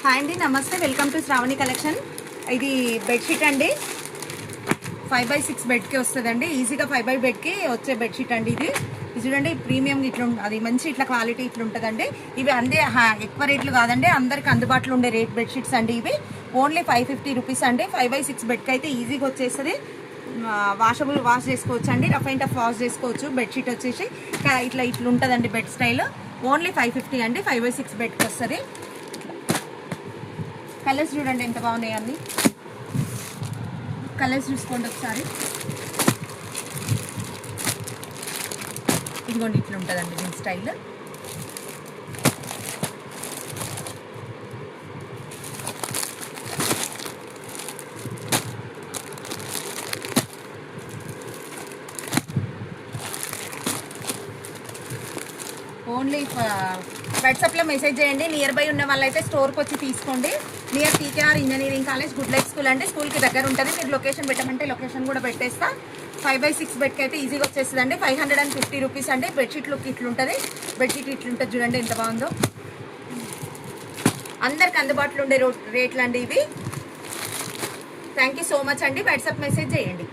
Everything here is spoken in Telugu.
హాయ్ అండి, నమస్తే. Welcome to Shravani collection. ఇది బెడ్షీట్ అండి, 5x6 బెడ్కి వస్తుందండి. ఈజీగా 5x బెడ్కి వచ్చే బెడ్షీట్ అండి. ఇది చూడండి, ప్రీమియం ఇట్లా అది మంచి ఇట్లా క్వాలిటీ ఇట్లా ఉంటుందండి. ఇవి అందే ఎక్కువ రేట్లు కాదండి, అందరికి అందుబాటులో ఉండే రేట్ బెడ్షీట్స్ అండి. ఇవి ఓన్లీ 550 రూపీస్ అండి. 5x6 బెడ్కి అయితే ఈజీగా వచ్చేస్తుంది. వాషబుల్ వాష్ చేసుకోవచ్చు అండి, రఫ్ అండ్ టఫ్ వాష్ చేసుకోవచ్చు. బెడ్షీట్ వచ్చేసి ఇట్లా ఉంటుందండి బెడ్ స్టైల్. ఓన్లీ 550 అండి. 5x6 బెడ్కి వస్తుంది. కలర్స్ చూడండి ఎంత బాగున్నాయి, అన్ని కలర్స్ చూసుకోండి ఒకసారి. ఇదిగోండి ఇట్లా ఉంటుందండి దీని స్టైల్. ఓన్లీ వాట్సాప్లో మెసేజ్ చేయండి. నియర్ బై ఉన్న వాళ్ళైతే స్టోర్కి వచ్చి తీసుకోండి. Near TKR engineering college, good life school అండి. స్కూల్కి దగ్గర ఉంటుంది. మీరు లొకేషన్ పెట్టమంటే లొకేషన్ కూడా పెట్టేస్తా. 5x6 బెడ్కి అయితే ఈజీగా వచ్చేస్తుందండి. 550 రూపీస్ అండి. బెడ్షీట్ లుక్ ఇట్లుంటుంది. బెడ్షీట్ ఇట్లుంటుంది చూడండి ఎంత బాగుందో. అందరికి అందుబాటులో ఉండే రేట్లు అండి ఇవి. థ్యాంక్ యూ సో మచ్ అండి. వాట్సాప్ మెసేజ్ చేయండి.